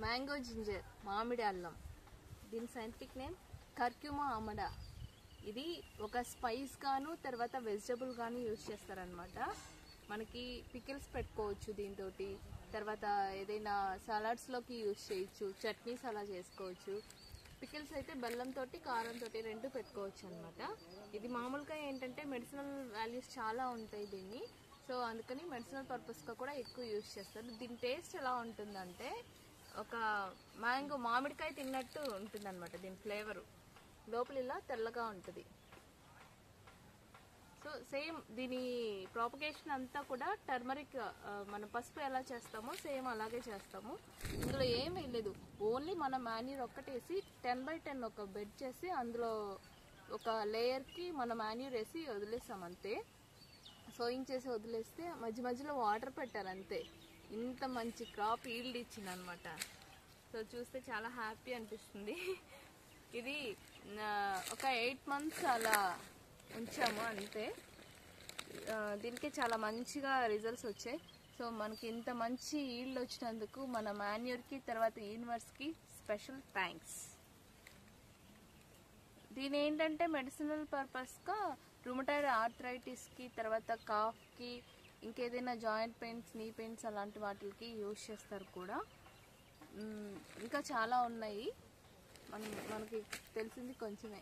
Mango ginger, మామిడి అల్లం. దీని సైంటిఫిక్ నేమ్ కర్క్యూమా అమడా. ఇది ఒక స్పైస్ గాను తర్వాత వెజిటబుల్ గాను యూజ్ చేస్తారనమాట. మనకి పికిల్స్ పెట్టుకోవచ్చు దీంతో, తర్వాత ఏదైనా సలాడ్స్లోకి యూజ్ చేయొచ్చు, చట్నీస్ అలా చేసుకోవచ్చు. పికిల్స్ అయితే బెల్లంతో కారంతో రెండు పెట్టుకోవచ్చు అనమాట. ఇది మామూలుగా ఏంటంటే మెడిసినల్ వాల్యూస్ చాలా ఉంటాయి దీన్ని, సో అందుకని మెడిసినల్ పర్పస్గా కూడా ఎక్కువ యూజ్ చేస్తారు. దీని టేస్ట్ ఎలా ఉంటుందంటే ఒక మ్యాంగో మామిడికాయ తిన్నట్టు ఉంటుంది అనమాట. దీని ఫ్లేవరు లోపల ఇలా తెల్లగా ఉంటుంది. సో సేమ్ దీని ప్రాపగేషన్ అంతా కూడా టర్మరిక్, మన పసుపు ఎలా చేస్తామో సేమ్ అలాగే చేస్తాము. ఇందులో ఏం వేయలేదు, ఓన్లీ మన మాన్యూర్ ఒక్కటేసి 10x10 ఒక బెడ్ చేసి అందులో ఒక లేయర్కి మన మాన్యూర్ వేసి వదిలేస్తాం అంతే. సోయింగ్ చేసి వదిలేస్తే మధ్య మధ్యలో వాటర్ పెట్టారు అంతే. ఇంత మంచి క్రాప్ ఈల్డ్ ఇచ్చింది అనమాట. సో చూస్తే చాలా హ్యాపీ అనిపిస్తుంది. ఇది ఒక 8 months అలా ఉంచాము అంతే. దీనికి చాలా మంచిగా రిజల్ట్స్ వచ్చాయి. సో మనకి ఇంత మంచి ఈల్డ్ వచ్చినందుకు మన మాన్యూర్కి తర్వాత యూనివర్స్కి స్పెషల్ థ్యాంక్స్. దీని ఏంటంటే మెడిసినల్ పర్పస్గా రుమటాయిడ్ ఆర్థరైటిస్కి తర్వాత కాఫ్కి ఇంకేదైనా జాయింట్ పెయిన్స్, నీ పెయిన్స్ అలాంటి వాటికి యూజ్ చేస్తారు కూడా. ఇంకా చాలా ఉన్నాయి, మనకి తెలిసింది కొంచెమే.